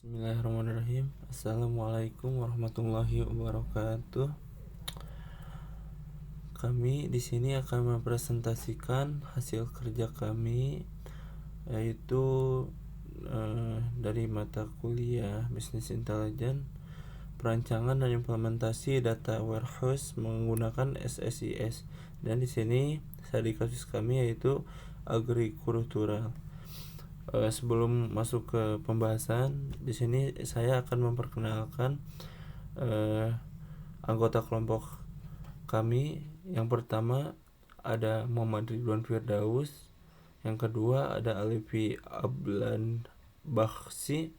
Bismillahirrahmanirrahim. Assalamualaikum warahmatullahi wabarakatuh. Kami di sini akan mempresentasikan hasil kerja kami, yaitu dari mata kuliah Business Intelligence, perancangan dan implementasi data warehouse menggunakan SSIS. Dan di sini studi kasus kami yaitu agrikultural. Sebelum masuk ke pembahasan, di sini saya akan memperkenalkan anggota kelompok kami. Yang pertama ada Muhammad Ridwan Firdaus, yang kedua ada Alifi Ablan Bakhsi,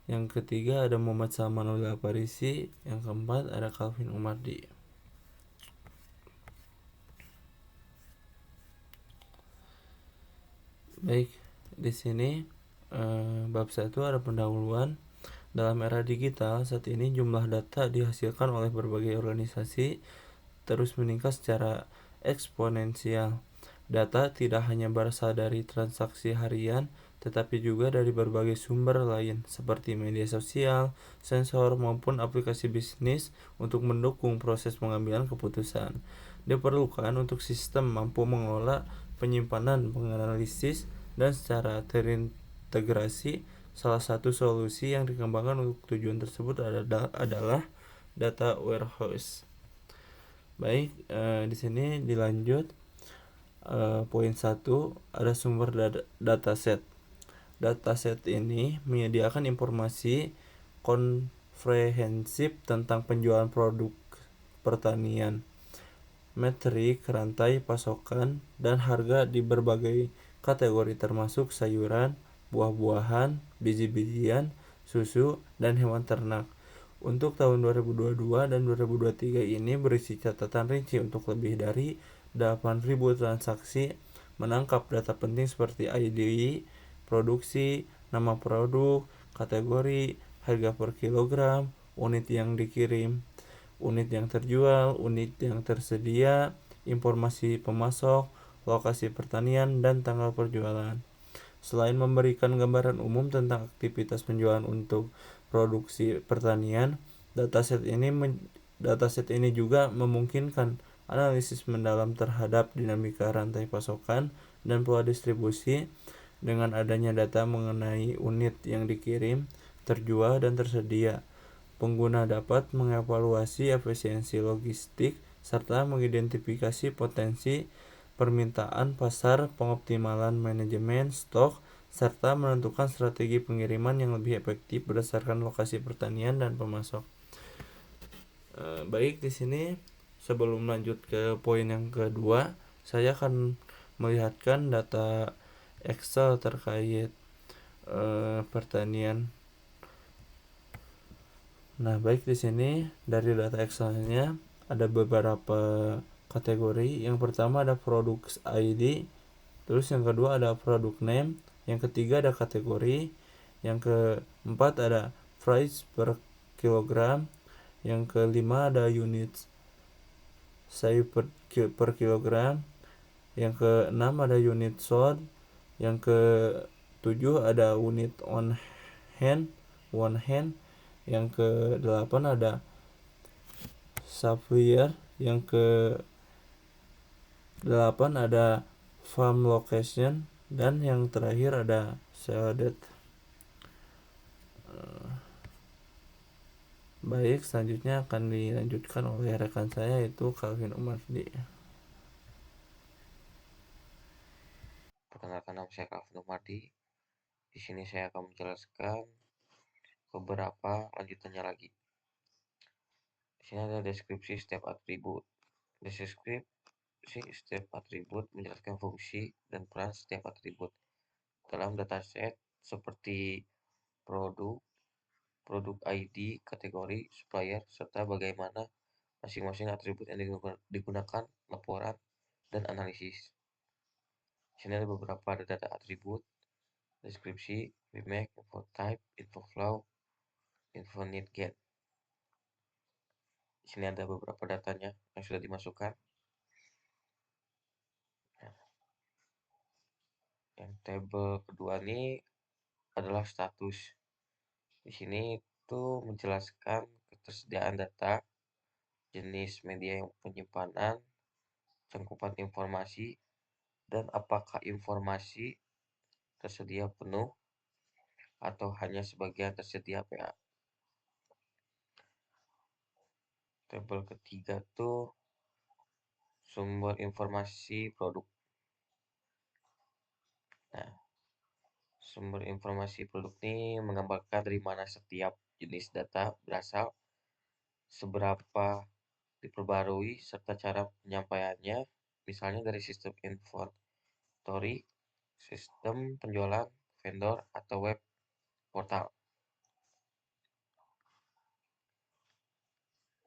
yang ketiga ada Muhammad Salmanul Aparisi, yang keempat ada Calvin Umardi. Baik, di sini bab 1 ada pendahuluan. Dalam era digital, saat ini jumlah data dihasilkan oleh berbagai organisasi terus meningkat secara eksponensial. Data tidak hanya berasal dari transaksi harian, tetapi juga dari berbagai sumber lain seperti media sosial, sensor, maupun aplikasi bisnis untuk mendukung proses pengambilan keputusan. Diperlukan untuk sistem mampu mengelola penyimpanan, penganalisis, dan secara terintegrasi. Salah satu solusi yang dikembangkan untuk tujuan tersebut adalah data warehouse. Baik, di sini dilanjut. Poin 1 ada sumber dataset. Dataset ini menyediakan informasi komprehensif tentang penjualan produk pertanian, metrik rantai pasokan, dan harga di berbagai kategori termasuk sayuran, buah-buahan, biji-bijian, susu, dan hewan ternak. Untuk tahun 2022 dan 2023 ini berisi catatan rinci untuk lebih dari 8.000 transaksi, menangkap data penting seperti ID, produksi, nama produk, kategori, harga per kilogram, unit yang dikirim, unit yang terjual, unit yang tersedia, informasi pemasok, lokasi pertanian, dan tanggal perjualan. Selain memberikan gambaran umum tentang aktivitas penjualan untuk produksi pertanian, dataset ini juga memungkinkan analisis mendalam terhadap dinamika rantai pasokan dan pola distribusi. Dengan adanya data mengenai unit yang dikirim, terjual, dan tersedia, pengguna dapat mengevaluasi efisiensi logistik serta mengidentifikasi potensi permintaan pasar, pengoptimalan manajemen stok, serta menentukan strategi pengiriman yang lebih efektif berdasarkan lokasi pertanian dan pemasok. Baik, di sini sebelum lanjut ke poin yang kedua, saya akan melihatkan data Excel terkait pertanian. Nah, baik, di sini dari data Excel-nya ada beberapa kategori. Yang pertama ada product ID, terus yang kedua ada product name, yang ketiga ada kategori, yang keempat ada price per kilogram, yang kelima ada unit size per kilogram, yang keenam ada unit sold, yang ketujuh ada unit on hand, yang ke-8 ada supplier, yang ke-8 ada farm location, dan yang terakhir ada sell date. Baik, selanjutnya akan dilanjutkan oleh rekan saya yaitu Calvin Umardi. Perkenalkan, nama saya Calvin Umardi. Di sini saya akan menjelaskan beberapa lanjutannya lagi. Di sini ada deskripsi setiap atribut. Deskripsi setiap atribut menjelaskan fungsi dan peran setiap atribut dalam dataset seperti produk, produk ID, kategori, supplier, serta bagaimana masing-masing atribut yang digunakan, laporan, dan analisis. Di sini ada beberapa data atribut, deskripsi, remake, info type, info flow, info need get. Di sini ada beberapa datanya yang sudah dimasukkan. Nah, yang tabel kedua ini adalah status. Di sini itu menjelaskan ketersediaan data, jenis media yang penyimpanan, cakupan informasi, dan apakah informasi tersedia penuh atau hanya sebagian tersedia PA. Tabel ketiga tuh sumber informasi produk. Nah, sumber informasi produk ini menggambarkan dari mana setiap jenis data berasal, seberapa diperbarui, serta cara penyampaiannya, misalnya dari sistem inventory, sistem penjualan, vendor, atau web portal.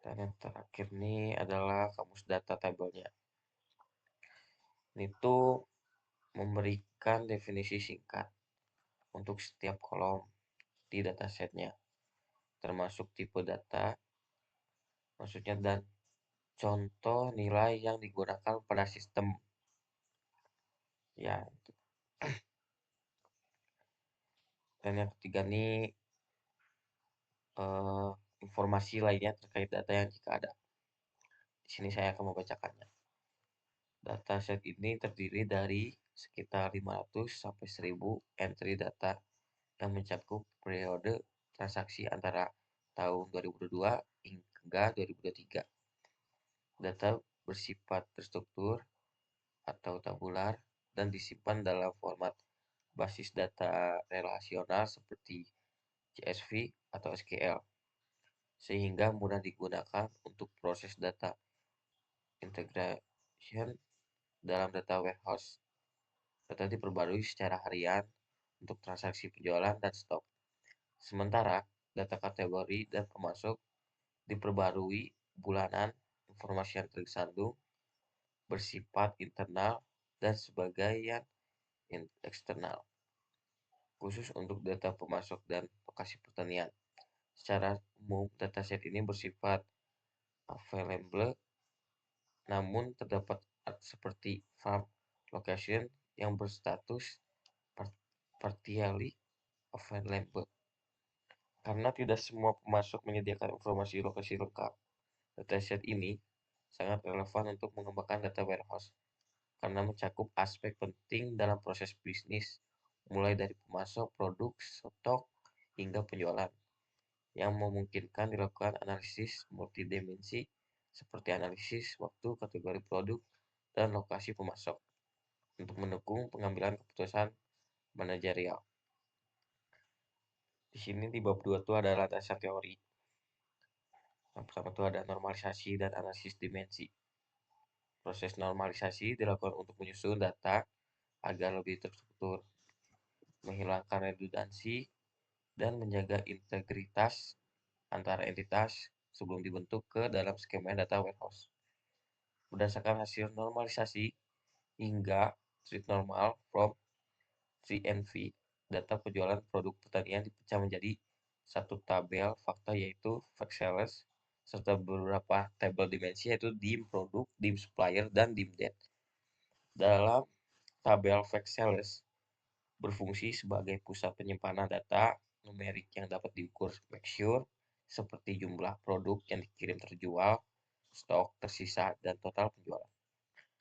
Dan yang terakhir ini adalah kamus data tabelnya. Ini tuh memberikan definisi singkat untuk setiap kolom di datasetnya, termasuk tipe data, maksudnya, dan contoh nilai yang digunakan pada sistem. Ya, dan yang ketiga nih informasi lainnya terkait data yang jika ada. Di sini saya akan membacakannya. Dataset ini terdiri dari sekitar 500 sampai 1000 entry data yang mencakup periode transaksi antara tahun 2022 hingga 2023. Data bersifat terstruktur atau tabular dan disimpan dalam format basis data relasional seperti CSV atau SQL, sehingga mudah digunakan untuk proses data integration dalam data warehouse. Data diperbarui secara harian untuk transaksi penjualan dan stok. Sementara data kategori dan pemasok diperbarui bulanan. Informasi yang tersandung bersifat internal dan sebagian eksternal, khusus untuk data pemasok dan lokasi pertanian. Secara umum, dataset ini bersifat available, namun terdapat seperti farm location yang berstatus partially available, karena tidak semua pemasok menyediakan informasi lokasi lengkap. Dataset ini sangat relevan untuk mengembangkan data warehouse karena mencakup aspek penting dalam proses bisnis, mulai dari pemasok produk, stok, hingga penjualan, yang memungkinkan dilakukan analisis multidimensi seperti analisis waktu, kategori produk, dan lokasi pemasok untuk mendukung pengambilan keputusan manajerial. Di sini di bab 2 itu adalah dasar teori. Yang pertama itu ada normalisasi dan analisis dimensi. Proses normalisasi dilakukan untuk menyusun data agar lebih terstruktur, menghilangkan redundansi, dan menjaga integritas antara entitas sebelum dibentuk ke dalam skema data warehouse. Berdasarkan hasil normalisasi hingga street normal from CNV, data penjualan produk pertanian dipecah menjadi satu tabel fakta yaitu fact sales, serta beberapa tabel dimensi yaitu dim produk, dim supplier, dan dim date. Dalam tabel fact sales berfungsi sebagai pusat penyimpanan data numerik yang dapat diukur make sure, seperti jumlah produk yang dikirim terjual, stok tersisa, dan total penjualan.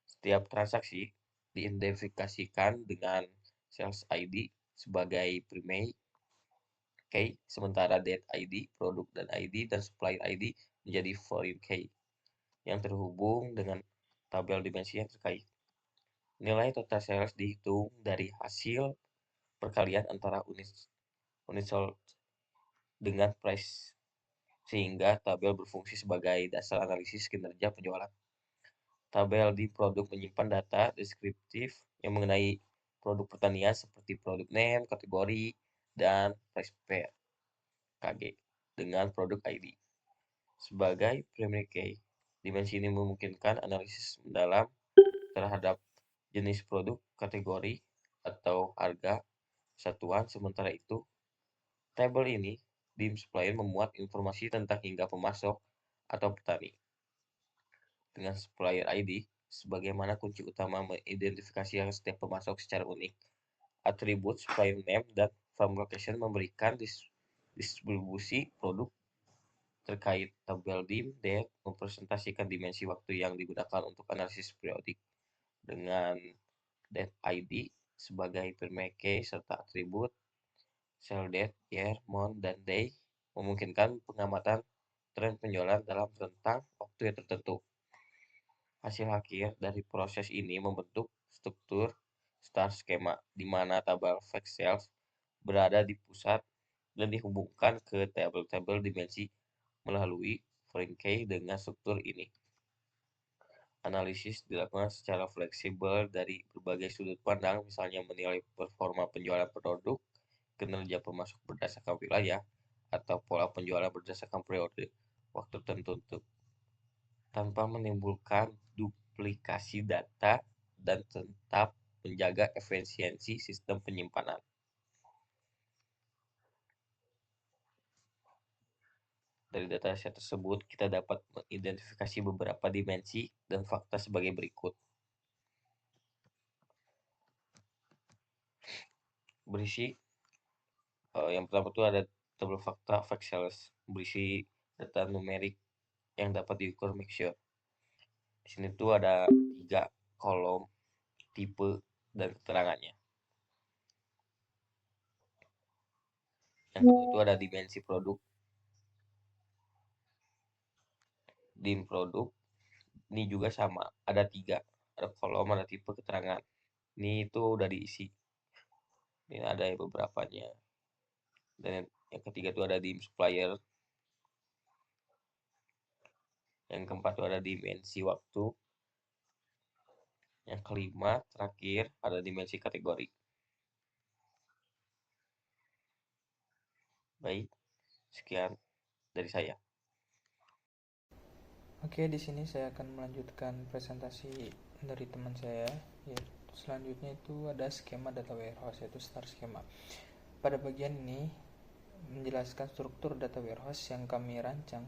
Setiap transaksi diidentifikasikan dengan sales ID sebagai primary key, sementara date ID, produk dan ID, dan supplier ID menjadi foreign key yang terhubung dengan tabel dimensi yang terkait. Nilai total sales dihitung dari hasil perkalian antara unit sold dengan price, sehingga tabel berfungsi sebagai dasar analisis kinerja penjualan. Tabel di produk menyimpan data deskriptif yang mengenai produk pertanian seperti produk name, kategori, dan price pair (KG) dengan produk ID. Sebagai primary key, dimensi ini memungkinkan analisis mendalam terhadap jenis produk, kategori, atau harga satuan. Sementara itu, tabel ini dim supplier memuat informasi tentang hingga pemasok atau petani. Dengan supplier ID, sebagaimana kunci utama mengidentifikasi setiap pemasok secara unik. Atribut supplier name dan farm location memberikan distribusi produk terkait tabel dim dat mempresentasikan dimensi waktu yang digunakan untuk analisis periodik dengan date ID sebagai primary key serta atribut sell date, year, month, dan day memungkinkan pengamatan tren penjualan dalam rentang waktu yang tertentu. Hasil akhir dari proses ini membentuk struktur star skema di mana tabel fact sales berada di pusat dan dihubungkan ke tabel-tabel dimensi melalui foreign key dengan struktur ini. Analisis dilakukan secara fleksibel dari berbagai sudut pandang, misalnya menilai performa penjualan produk, kinerja pemasok berdasarkan wilayah, atau pola penjualan berdasarkan periode waktu tertentu, tanpa menimbulkan duplikasi data dan tetap menjaga efisiensi sistem penyimpanan. Dari data set tersebut, kita dapat mengidentifikasi beberapa dimensi dan fakta sebagai berikut. Berisi yang pertama itu ada tabel fakta fact sales, berisi data numerik yang dapat diukur mixture. Di sini tuh ada 3 kolom tipe dan keterangannya. Yang kedua itu ada dimensi produk, dim produk. Ini juga sama, ada 3, ada kolom, ada tipe, keterangan. Ini itu udah diisi. Ini ada beberapanya. Dan yang ketiga itu ada dim supplier. Yang keempat itu ada dimensi waktu. Yang kelima terakhir ada dimensi kategori. Baik, sekian dari saya. Oke, di sini saya akan melanjutkan presentasi dari teman saya. Selanjutnya itu ada skema data warehouse, yaitu star skema. Pada bagian ini menjelaskan struktur data warehouse yang kami rancang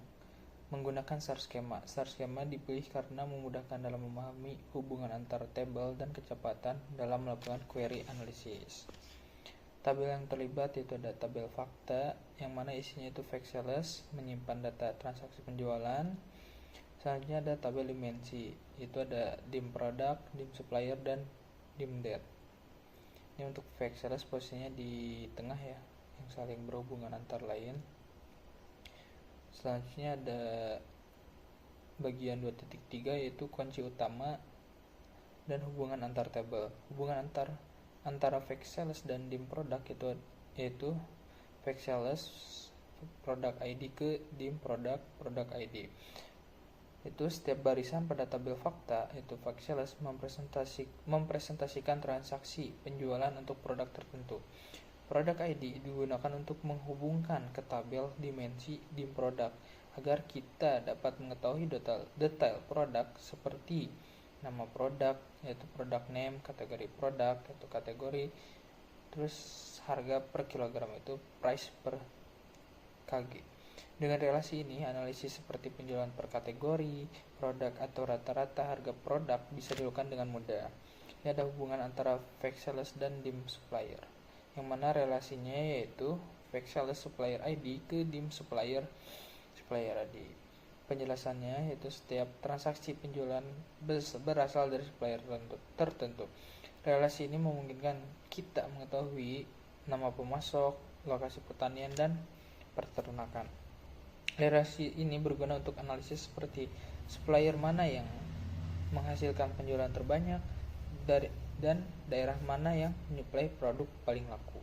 menggunakan star skema. Star skema dipilih karena memudahkan dalam memahami hubungan antara tabel dan kecepatan dalam melakukan query analisis. Tabel yang terlibat itu ada tabel fakta, yang mana isinya itu fact sales, menyimpan data transaksi penjualan. Selanjutnya ada tabel dimensi, itu ada dim product, dim supplier, dan dim date. Ini untuk fact sales posisinya di tengah ya, yang saling berhubungan antar lain. Selanjutnya ada bagian 2.3 yaitu kunci utama dan hubungan antar tabel. Hubungan antara fact sales dan dim product itu yaitu fact sales product ID ke dim product ID. Itu setiap barisan pada tabel fakta itu fact sales mempresentasikan transaksi penjualan untuk produk tertentu. Product ID digunakan untuk menghubungkan ke tabel dimensi dim product agar kita dapat mengetahui detail produk seperti nama produk yaitu product name, kategori produk yaitu kategori, terus harga per kilogram itu price per kg. Dengan relasi ini, analisis seperti penjualan per kategori, produk atau rata-rata harga produk bisa dilakukan dengan mudah. Ini ada hubungan antara fact sales dan dim supplier, yang mana relasinya yaitu fact sales supplier ID ke dim supplier ID. Penjelasannya yaitu setiap transaksi penjualan berasal dari supplier tertentu. Relasi ini memungkinkan kita mengetahui nama pemasok, lokasi pertanian, dan peternakan. Relasi ini berguna untuk analisis seperti supplier mana yang menghasilkan penjualan terbanyak dan daerah mana yang menyuplai produk paling laku.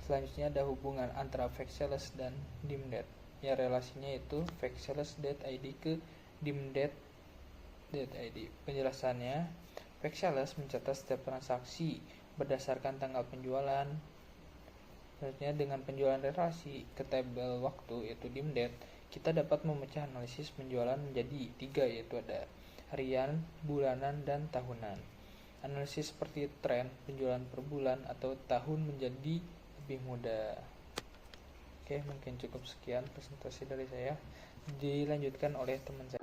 Selanjutnya ada hubungan antara fact sales dan dim date. Ya, relasinya itu fact sales date ID ke dim date ID. Penjelasannya, fact sales mencatat setiap transaksi berdasarkan tanggal penjualan. Selanjutnya dengan penjualan relasi ke tabel waktu yaitu dim date, kita dapat memecah analisis penjualan menjadi 3, yaitu ada harian, bulanan, dan tahunan. Analisis seperti tren penjualan per bulan atau tahun menjadi lebih mudah. Oke, mungkin cukup sekian presentasi dari saya. Dilanjutkan oleh teman saya.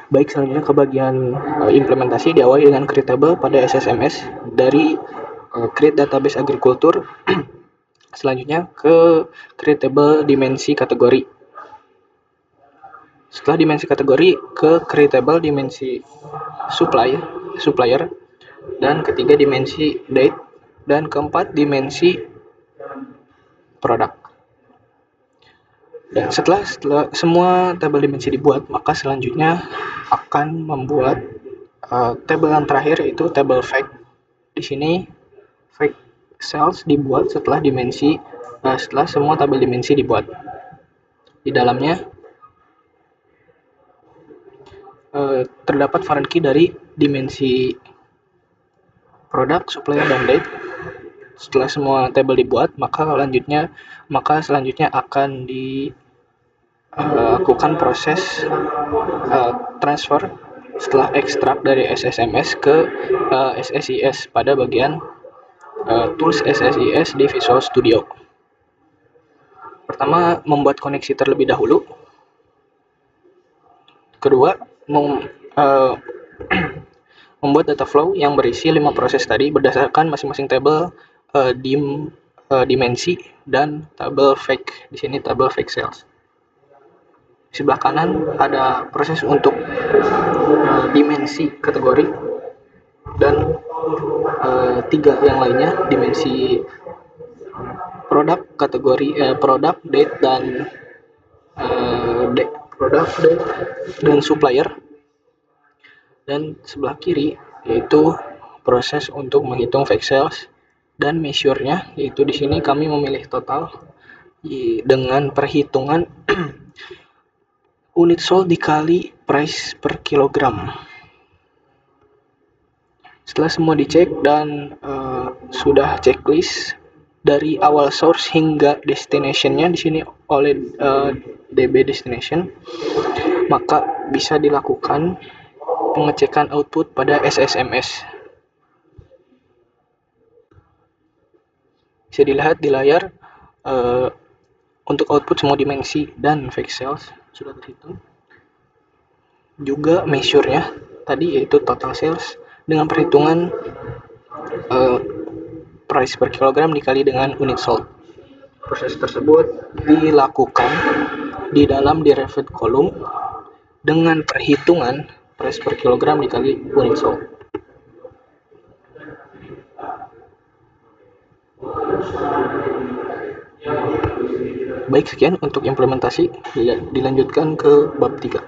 Baik, selanjutnya ke bagian implementasi diawali dengan create table pada SSMS dari create database agrikultur. Selanjutnya ke create table dimensi kategori. Setelah dimensi kategori ke create table dimensi supplier, dan ketiga dimensi date, dan keempat dimensi produk. Dan setelah semua tabel dimensi dibuat, maka selanjutnya akan membuat tabel yang terakhir, yaitu tabel fact. Di sini fact cells dibuat setelah semua tabel dimensi dibuat. Di dalamnya terdapat foreign key dari dimensi produk, supplier, dan date. Setelah semua tabel dibuat, maka selanjutnya akan dilakukan proses transfer setelah ekstrak dari SSMS ke SSIS pada bagian tools SSIS di Visual Studio. Pertama, membuat koneksi terlebih dahulu. Kedua, membuat data flow yang berisi 5 proses tadi berdasarkan masing-masing tabel dimensi dan tabel fake. Di sini tabel fake cells. Di sebelah kanan ada proses untuk dimensi kategori, dan 3 yang lainnya, dimensi produk, kategori produk, date, dan supplier. Dan sebelah kiri yaitu proses untuk menghitung fake sales dan measure-nya, yaitu di sini kami memilih total dengan perhitungan unit sold dikali price per kilogram. Setelah semua dicek dan sudah checklist dari awal source hingga destination-nya di sini oleh DB destination, maka bisa dilakukan pengecekan output pada SSMS. Bisa dilihat di layar untuk output semua dimensi dan fake sales sudah terhitung. Juga measure-nya tadi, yaitu total sales dengan perhitungan price per kilogram dikali dengan unit sold. Proses tersebut dilakukan di dalam derived column dengan perhitungan price per kilogram dikali unit sold. Baik, sekian untuk implementasi. Dilanjutkan ke bab 3.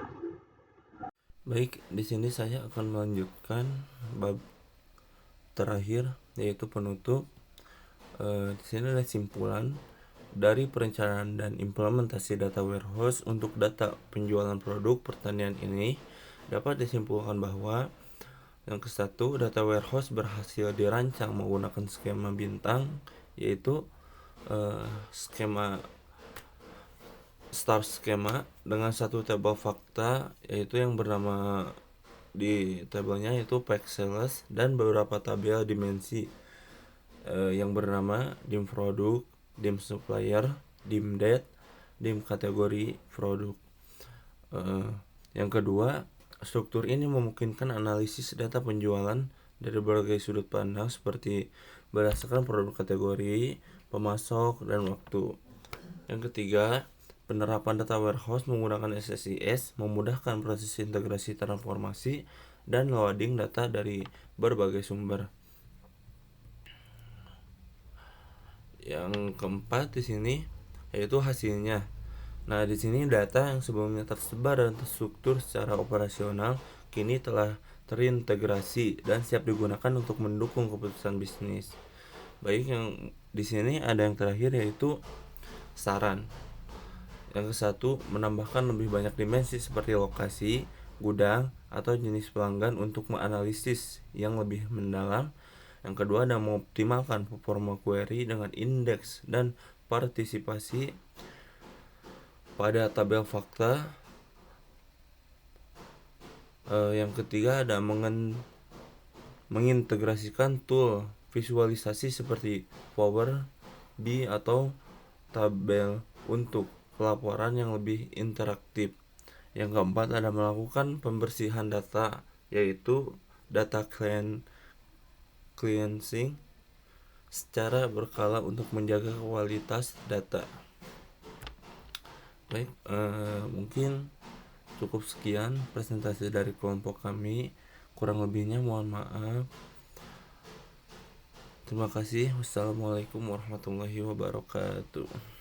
Baik, di sini saya akan melanjutkan bab terakhir, yaitu penutup. Di sini ada simpulan dari perencanaan dan implementasi data warehouse untuk data penjualan produk pertanian ini. Dapat disimpulkan bahwa yang ke-1, data warehouse berhasil dirancang menggunakan skema bintang, yaitu star skema dengan satu tabel fakta, yaitu yang bernama di tabelnya yaitu pack sales, dan beberapa tabel dimensi yang bernama dim produk, dim supplier, dim date, dim kategori produk. Yang kedua, struktur ini memungkinkan analisis data penjualan dari berbagai sudut pandang seperti berdasarkan produk kategori, pemasok, dan waktu. Yang ketiga, penerapan data warehouse menggunakan SSIS memudahkan proses integrasi transformasi dan loading data dari berbagai sumber. Yang keempat di sini yaitu hasilnya. Nah, di sini data yang sebelumnya tersebar dan terstruktur secara operasional kini telah terintegrasi dan siap digunakan untuk mendukung keputusan bisnis. Baik, yang di sini ada yang terakhir yaitu saran. Yang ke-1, menambahkan lebih banyak dimensi seperti lokasi, gudang, atau jenis pelanggan untuk menganalisis yang lebih mendalam. Yang kedua, ada mengoptimalkan performa query dengan indeks dan partisipasi pada tabel fakta. Yang ketiga, ada mengintegrasikan tool visualisasi seperti Power BI atau tabel untuk pelaporan yang lebih interaktif. Yang keempat, ada melakukan pembersihan data, yaitu data cleansing secara berkala untuk menjaga kualitas data. Baik, mungkin cukup sekian presentasi dari kelompok kami. Kurang lebihnya mohon maaf. Terima kasih. Wassalamualaikum warahmatullahi wabarakatuh.